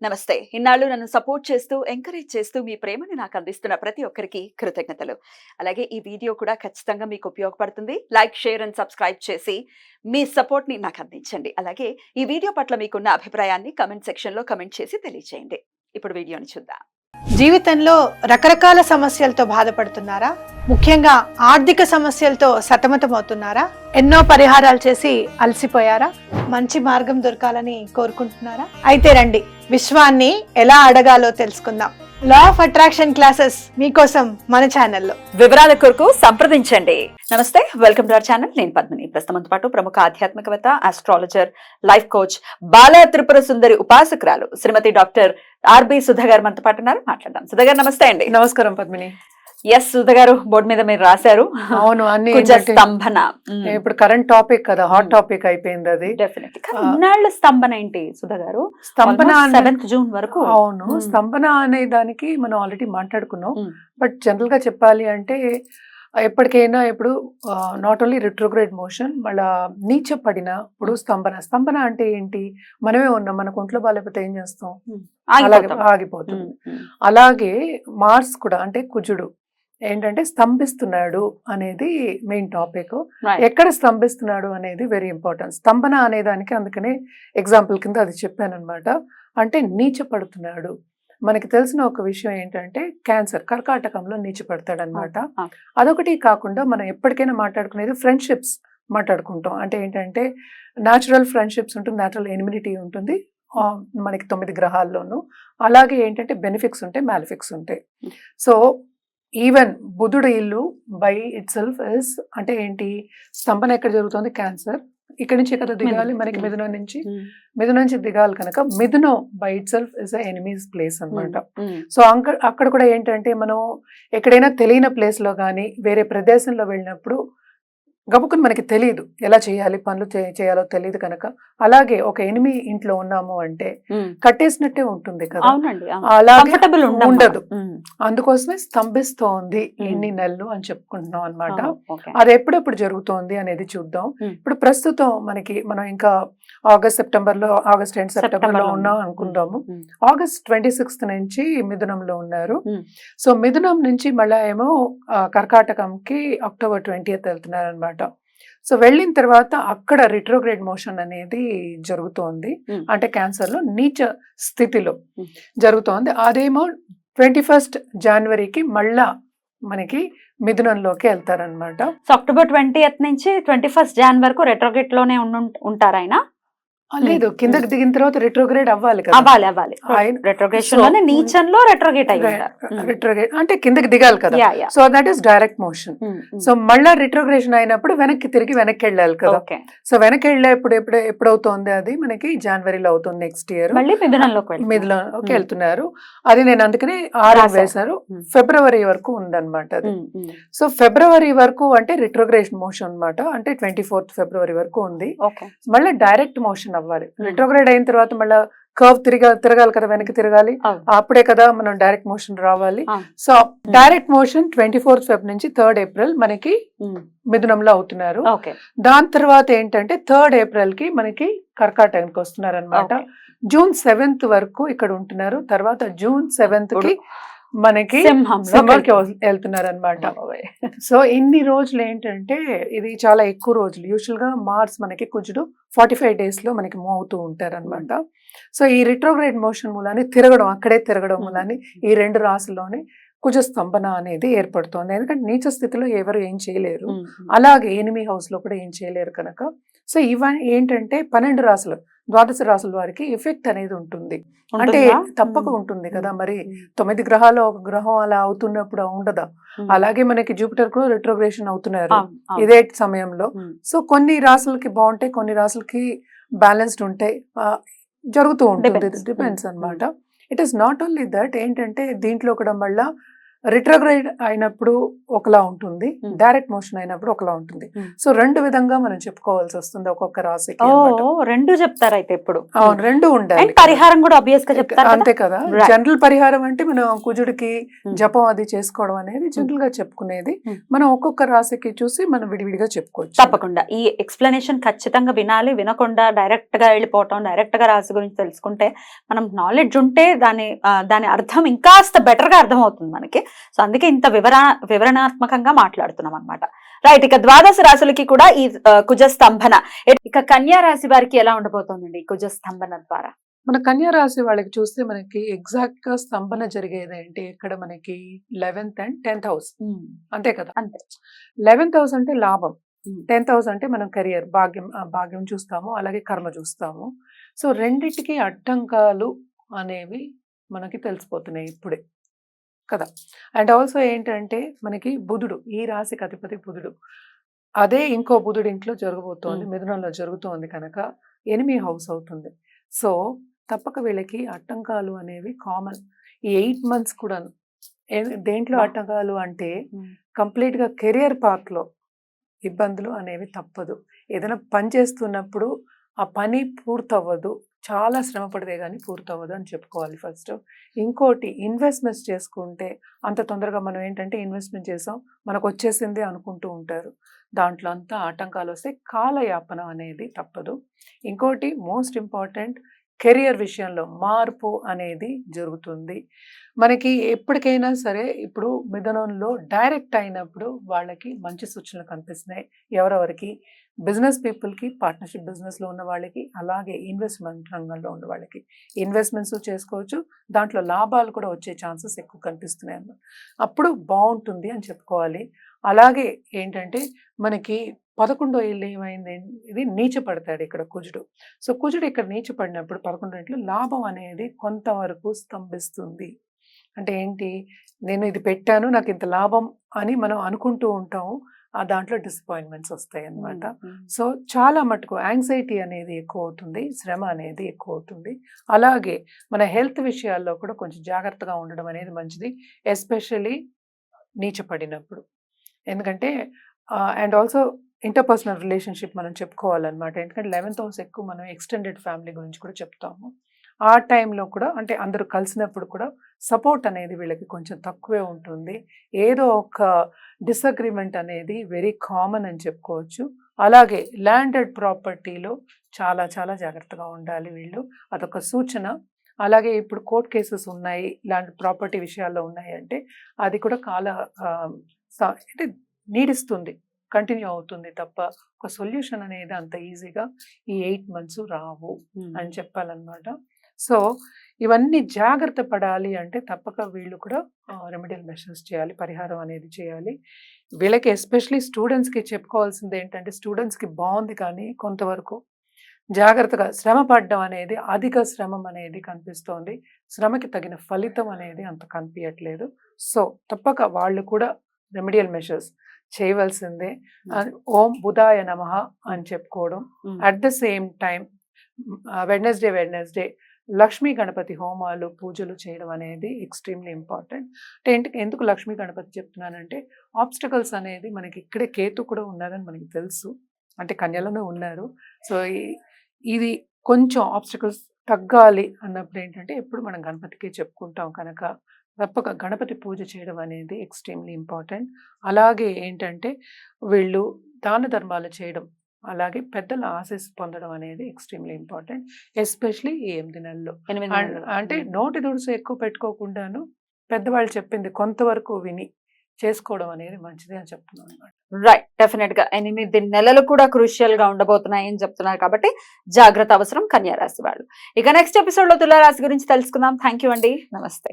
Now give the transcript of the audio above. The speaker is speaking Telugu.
నమస్తే. ఇన్నాళ్ళు నన్ను సపోర్ట్ చేస్తూ, ఎంకరేజ్ చేస్తూ మీ ప్రేమని నాకు అందిస్తున్న ప్రతి ఒక్కరికి కృతజ్ఞతలు. అలాగే ఈ వీడియో కూడా ఖచ్చితంగా మీకు ఉపయోగపడుతుంది. లైక్, షేర్ అండ్ సబ్స్క్రైబ్ చేసి మీ సపోర్ట్‌ని నాకు అందించండి. అలాగే ఈ వీడియో పట్ల మీకున్న అభిప్రాయాన్ని కామెంట్ సెక్షన్‌లో కామెంట్ చేసి తెలియజేయండి. ఇప్పుడు వీడియోని చూద్దాం. జీవితంలో రకరకాల సమస్యలతో బాధపడుతున్నారా? ముఖ్యంగా ఆర్థిక సమస్యలతో సతమతమవుతున్నారా? ఎన్నో పరిహారాలు చేసి అలసిపోయారా? మంచి మార్గం దొరకాలని కోరుకుంటున్నారా? అయితే రండి, విశ్వాన్ని ఎలా అడగాలో తెలుసుకుందాం. లా ఆఫ్ అట్రాక్షన్ క్లాసెస్ మీకోసం మన ఛానల్లో. వివరాల కొరకు సంప్రదించండి. నమస్తే, వెల్కమ్ టు అవర్ ఛానల్. నేను పద్మిని. ప్రస్తుతంతో పాటు ప్రముఖ ఆధ్యాత్మికవేత్త, ఆస్ట్రాలజర్, లైఫ్ కోచ్, బాల త్రిపుర సుందరి ఉపాసకురాలు శ్రీమతి డాక్టర్ ఆర్బి సుధా గారు మనతో పాటు ఉన్నారు. మాట్లాడదాం. సుధా గారు నమస్తే అండి. నమస్కారం పద్మిని. ఎస్ సుధా గారు, బోర్డు మీద మీరు రాశారు. అవును, అన్ని స్తంభన. ఇప్పుడు కరెంట్ టాపిక్ కదా, హాట్ టాపిక్ అయిపోయింది అది. డెఫినెట్లీ. ఇన్నాళ్ళ స్తంభన ఏంటి సుధా గారు? స్తంభన 7th జూన్ వరకు. అవును, స్తంభన అనే దానికి మనం ఆల్రెడీ మాట్లాడుకున్నాం. బట్ జనరల్ గా చెప్పాలి అంటే ఎప్పటికైనా ఇప్పుడు నాట్ ఓన్లీ రిట్రోగ్రేడ్ మోషన్, మళ్ళా నీచ పడినప్పుడు స్తంభన అంటే ఏంటి? మనమే ఉన్నాం, మనకు ఒంట్లో బాగాలేకపోతే ఏం చేస్తాం? అలాగే ఆగిపోతుంది. అలాగే మార్స్ కూడా, అంటే కుజుడు ఏంటంటే స్తంభిస్తున్నాడు అనేది మెయిన్ టాపిక్. ఎక్కడ స్తంభిస్తున్నాడు అనేది వెరీ ఇంపార్టెంట్. స్తంభన అనే దానికి అందుకనే ఎగ్జాంపుల్ కింద అది చెప్పాను అనమాట. అంటే నీచ పడుతున్నాడు. మనకి తెలిసిన ఒక విషయం ఏంటంటే క్యాన్సర్, కర్కాటకంలో నీచపడతాడు అనమాట. అదొకటి కాకుండా మనం ఎప్పటికైనా మాట్లాడుకునేది ఫ్రెండ్షిప్స్ మాట్లాడుకుంటాం. అంటే ఏంటంటే న్యాచురల్ ఫ్రెండ్షిప్స్ ఉంటుంది, న్యాచురల్ ఎనిమినిటీ ఉంటుంది మనకి 9 గ్రహాల్లోనూ. అలాగే ఏంటంటే బెనిఫిక్స్ ఉంటాయి, మ్యాలిఫిక్స్ ఉంటాయి. సో ఈవెన్ బుధుడు ఇల్లు బై ఇట్ సెల్ఫ్ ఇస్, అంటే ఏంటి? స్తంభన ఎక్కడ జరుగుతుంది? క్యాన్సర్. ఇక్కడి నుంచి ఎక్కడ దిగాలి? మనకి మిథునం నుంచి దిగాలి కనుక మిథునం by itself is a enemy's place అనమాట. సో అక్కడ కూడా ఏంటంటే మనం ఎక్కడైనా తెలియని ప్లేస్ లో కానీ వేరే ప్రదేశంలో వెళ్ళినప్పుడు గబుకుని మనకి తెలియదు ఎలా చేయాలి, పనులు చేయాలో తెలియదు కనుక. అలాగే ఒక ఎనిమి ఇంట్లో ఉన్నాము అంటే కట్టేసినట్టే ఉంటుంది కదా, అలాగే ఉండదు. అందుకోసమే స్తంభిస్తోంది ఎన్ని నెలలు అని చెప్పుకుంటున్నాం అనమాట. అది ఎప్పుడెప్పుడు జరుగుతోంది అనేది చూద్దాం. ఇప్పుడు ప్రస్తుతం మనం ఇంకా ఆగస్ట్ ఎండ్ సెప్టెంబర్ లో ఉన్నాం అనుకుందాము. ఆగస్ట్ 26th నుంచి మిథునంలో ఉన్నారు. సో మిథునం నుంచి మళ్ళా ఏమో కర్కాటకంకి October 20th వెళ్తున్నారు అనమాట. సో వెళ్ళిన తర్వాత అక్కడ రిట్రోగ్రేడ్ మోషన్ అనేది జరుగుతోంది. అంటే క్యాన్సర్ లో నీచ స్థితిలో జరుగుతోంది. అదేమో 21st జనవరికి మళ్ళా మనకి మిథునంలోకి వెళ్తారనమాట. సో October 20th నుంచి 21st Jan వరకు రెట్రోగ్రేడ్ లోనే ఉంటారు ఆయన? లేదు, కిందకి దిగిన తర్వాత రిట్రోగ్రేడ్ అవ్వాలి కదా. అవ్వాలి. రెట్రోగ్రేషన్ లోనే నీచంలో రెట్రోగ్రేడ్ రిట్రోగ్రేడ్ అంటే కిందకి దిగాలి కదా. So that is direct motion. So మళ్ళా రిట్రోగ్రేషన్ అయినప్పుడు వెనక్కి వెళ్ళాలి కదా. సో వెనక్కి ఎప్పుడవుతోంది? అది మనకి జనవరిలో అవుతుంది నెక్స్ట్ ఇయర్. మిథునంలోకి వెళ్తున్నారు. అది నేను అందుకనే 6 వేశారు. ఫిబ్రవరి వరకు ఉందన్నమాట అది. సో ఫిబ్రవరి వరకు అంటే రిట్రోగ్రేషన్ మోషన్ అనమాట. అంటే 24th ఫిబ్రవరి వరకు ఉంది. మళ్ళీ డైరెక్ట్ మోషన్ అవ్వాలి. రిట్రోగ్రేడ్ అయిన తర్వాత మళ్ళీ కర్వ్ తిరగాలి కదా, వెనక్కి తిరగాలి. అప్పుడే కదా మనం డైరెక్ట్ మోషన్ రావాలి. So direct motion 24th Feb నుంచి 3rd April మనకి మిథునంలో అవుతున్నారు. దాని తర్వాత ఏంటంటే 3rd April కి మనకి కర్కాటకానికి వస్తున్నారు అనమాట. June 7th వరకు ఇక్కడ ఉంటున్నారు. తర్వాత June 7th కి మనకి సింహంకి వెళ్తున్నారు అనమాట. సో ఇన్ని రోజులు ఏంటంటే ఇది చాలా ఎక్కువ రోజులు. యూజువల్ గా మార్స్ మనకి కుజుడు 45 days లో మనకి మూవ్ అవుతూ ఉంటారు అనమాట. సో ఈ రిట్రోగ్రేడ్ మోషన్ మూలాన్ని అక్కడే తిరగడం మూలాన్ని ఈ 2 రాశుల్లోనే కుజ స్తంభన అనేది ఏర్పడుతోంది. ఎందుకంటే నీచ స్థితిలో ఎవరు ఏం చేయలేరు, అలాగే ఎనిమి హౌస్ లో కూడా ఏం చేయలేరు కనుక. సో ఇవన్నీ ఏంటంటే 12 రాశులు, 12 రాశుల వారికి ఎఫెక్ట్ అనేది ఉంటుంది. అంటే తప్పక ఉంటుంది కదా. మరి 9 గ్రహాలు ఒక గ్రహం అలా అవుతున్నప్పుడు ఉండదా? అలాగే మనకి జూపిటర్ కూడా రిట్రోగ్రేషన్ అవుతున్నారు ఇదే సమయంలో. సో కొన్ని రాశులకి బాగుంటాయి, కొన్ని రాశులకి బ్యాలెన్స్డ్ ఉంటాయి, జరుగుతూ ఉంటుంది. డిపెండ్స్ అనమాట. It is not only that. ఏంటంటే దీంట్లో కూడా మళ్ళా రిట్రోగ్రేడ్ అయినప్పుడు ఒకలా ఉంటుంది, Hmm. డైరెక్ట్ మోషన్ అయినప్పుడు ఒకలా ఉంటుంది. Hmm. సో 2 విధంగా మనం చెప్పుకోవాల్సి వస్తుంది ఒక్కొక్క రాశికి ఓ అన్నమాట. రెండు చెప్తారు అయితే ఇప్పుడు. అవును, 2 ఉండాలి అండ్ పరిహారం కూడా ఆబ్వియస్ గా చెప్తారు కదా. అంతే కదా. Right. జనరల్ పరిహారం అంటే మనం కుజుడికి Hmm. జపం అది చేసుకోవడం అనేది జనరల్ గా చెప్పుకునేది. Hmm. మనం ఒక్కొక్క రాశికి చూసి మనం విడివిడిగా చెప్పుకోవచ్చు. తప్పకుండా ఈ ఎక్స్ప్లెనేషన్ ఖచ్చితంగా వినాలి, వినకుండా డైరెక్ట్ గా వెళ్ళిపోవటం, డైరెక్ట్ గా రాశి గురించి తెలుసుకుంటే మనం నాలెడ్జ్ ఉంటే దాని అర్థం ఇంకాస్త బెటర్ గా అర్థం అవుతుంది మనకి. సో అందుకే ఇంత వివరణాత్మకంగా మాట్లాడుతున్నాం అనమాట. రైట్, ఇక ద్వాదశ రాశులకి కూడా ఈ కుజ స్తంభన, ఇక కన్యా రాశి వారికి ఎలా ఉండబోతోందండి ఈ కుజ స్తంభన ద్వారా? మన కన్యా రాశి వాళ్ళకి చూస్తే మనకి ఎగ్జాక్ట్ గా స్తంభన జరిగేది అంటే ఇక్కడ మనకి 11th and 10th హౌస్, అంతే కదా. అంతే. 11th హౌస్ అంటే లాభం, Hmm. 10th హౌస్ అంటే మనం కెరియర్ భాగ్యం చూస్తాము, అలాగే కర్మ చూస్తాము. సో రెండిటికి అడ్డంకాలు అనేవి మనకి తెలిసిపోతున్నాయి ఇప్పుడే కదా. అండ్ ఆల్సో ఏంటంటే మనకి బుధుడు, ఈ రాశికి అధిపతి బుధుడు, అదే ఇంకో బుధుడు ఇంట్లో జరగబోతోంది, మిథునంలో జరుగుతోంది కనుక 8th హౌస్ అవుతుంది. సో తప్పక వీళ్ళకి అడ్డంకాలు అనేవి కామన్ ఈ 8 months కూడా. దేంట్లో అడ్డంకాలు అంటే కంప్లీట్ గా కెరియర్ పాత్ లో ఇబ్బందులు అనేవి తప్పదు. ఏదైనా పని చేస్తున్నప్పుడు ఆ పని పూర్తవ్వదు, చాలా శ్రమ పడితే కానీ పూర్తవ్వదు అని చెప్పుకోవాలి ఫస్ట్. ఇంకోటి, ఇన్వెస్ట్మెంట్స్ చేసుకుంటే అంత తొందరగా మనం ఏంటంటే ఇన్వెస్ట్మెంట్ చేసాం మనకు వచ్చేసింది అనుకుంటూ ఉంటారు, దాంట్లో అంతా ఆటంకాలు వస్తే కాలయాపన అనేది తప్పదు. ఇంకోటి మోస్ట్ ఇంపార్టెంట్, కెరియర్ విషయంలో మార్పు అనేది జరుగుతుంది మనకి. ఎప్పటికైనా సరే ఇప్పుడు మిథునంలో డైరెక్ట్ అయినప్పుడు వాళ్ళకి మంచి సూచనలు కనిపిస్తున్నాయి. ఎవరెవరికి, బిజినెస్ పీపుల్కి, పార్ట్నర్షిప్ బిజినెస్లో ఉన్న వాళ్ళకి, అలాగే ఇన్వెస్ట్మెంట్ రంగంలో ఉన్న వాళ్ళకి ఇన్వెస్ట్మెంట్స్ చేసుకోవచ్చు, దాంట్లో లాభాలు కూడా వచ్చే ఛాన్సెస్ ఎక్కువ కనిపిస్తున్నాయి అన్నమాట. అప్పుడు బాగుంటుంది అని చెప్పుకోవాలి. అలాగే ఏంటంటే మనకి 11వ ఇల్లు ఏమైంది, ఇది నీచ పడతాడు ఇక్కడ కుజుడు. సో కుజుడు ఇక్కడ నీచ పడినప్పుడు 11వ ఇంట్లో లాభం అనేది కొంతవరకు స్తంభిస్తుంది. అంటే ఏంటి, నేను ఇది పెట్టాను నాకు ఇంత లాభం అని మనం అనుకుంటూ ఉంటాము, ఆ దాంట్లో డిసప్పాయింట్మెంట్స్ వస్తాయి అన్నమాట. సో చాలా మటుకు యాంగ్జైటీ అనేది ఎక్కువ అవుతుంది, శ్రమ అనేది ఎక్కువ అవుతుంది. అలాగే మన హెల్త్ విషయాల్లో కూడా కొంచెం జాగ్రత్తగా ఉండడం అనేది మంచిది, ఎస్పెషల్లీ నీచపడినప్పుడు. ఎందుకంటే అండ్ ఆల్సో ఇంటర్పర్సనల్ రిలేషన్షిప్ మనం చెప్పుకోవాలన్నమాట. ఎందుకంటే 11th హౌస్ ఎక్కువ మనం ఎక్స్టెండెడ్ ఫ్యామిలీ గురించి కూడా చెప్తాము. ఆ టైంలో కూడా అంటే అందరూ కలిసినప్పుడు కూడా సపోర్ట్ అనేది వీళ్ళకి కొంచెం తక్కువే ఉంటుంది. ఏదో ఒక డిసగ్రిమెంట్ అనేది వెరీ కామన్ అని చెప్పుకోవచ్చు. అలాగే ల్యాండెడ్ ప్రాపర్టీలో చాలా చాలా జాగ్రత్తగా ఉండాలి వీళ్ళు, అదొక సూచన. అలాగే ఇప్పుడు కోర్ట్ కేసెస్ ఉన్నాయి, ల్యాండ్ ప్రాపర్టీ విషయాల్లో ఉన్నాయి అంటే అది కూడా అంటే నీడిస్తుంది, కంటిన్యూ అవుతుంది తప్ప ఒక సొల్యూషన్ అనేది అంత ఈజీగా ఈ 8 months రావు అని చెప్పాలన్నమాట. సో ఇవన్నీ జాగ్రత్త పడాలి అంటే తప్పక వీళ్ళు కూడా రెమెడియల్ మెషర్స్ చేయాలి, పరిహారం అనేది చేయాలి. వీళ్ళకి ఎస్పెషలీ స్టూడెంట్స్కి చెప్పుకోవాల్సింది ఏంటంటే, స్టూడెంట్స్కి బాగుంది కానీ కొంతవరకు జాగ్రత్తగా శ్రమ పడడం అనేది, అధిక శ్రమం అనేది కనిపిస్తోంది, శ్రమకి తగిన ఫలితం అనేది అంత కనిపించట్లేదు. సో తప్పక వాళ్ళు కూడా రెమెడియల్ మెషర్స్ చేయవలసిందే. ఓం బుధాయ నమః అని చెప్పుకోవడం, at the same time Wednesday Lakshmi Ganapati హోమాలు పూజలు చేయడం అనేది ఎక్స్ట్రీమ్లీ ఇంపార్టెంట్. అంటే ఎందుకు లక్ష్మీ గణపతి చెప్తున్నానంటే, ఆబ్స్టకల్స్ అనేది మనకి ఇక్కడే కేతు కూడా ఉన్నారని మనకి తెలుసు, అంటే కన్యలోనే ఉన్నారు. సో ఇది కొంచెం ఆబ్స్టకల్స్ తగ్గాలి అన్నప్పుడు ఏంటంటే ఎప్పుడు మనం గణపతికి చెప్పుకుంటాం కనుక తప్పక గణపతి పూజ చేయడం అనేది ఎక్స్ట్రీమ్లీ ఇంపార్టెంట్. అలాగే ఏంటంటే వీళ్ళు దాన ధర్మాలు చేయడం, అలాగే పెద్దల ఆశీస్సు పొందడం అనేది ఎక్స్ట్రీమ్లీ ఇంపార్టెంట్, ఎస్పెషలీ ఈ 8 నెలల్లో. అంటే నోటి దుడుసు ఎక్కువ పెట్టుకోకుండాను పెద్దవాళ్ళు చెప్పింది కొంతవరకు విని చేసుకోవడం అనేది మంచిది అని చెప్తున్నాను అనమాట. రైట్, డెఫినెట్ గా 8 నెలలు కూడా క్రూషియల్ గా ఉండబోతున్నాయి అని చెప్తున్నారు కాబట్టి జాగ్రత్త అవసరం కన్యా రాశి వాళ్ళు. ఇక నెక్స్ట్ ఎపిసోడ్ లో తులా రాశి గురించి తెలుసుకుందాం. థ్యాంక్ యూ అండి, నమస్తే.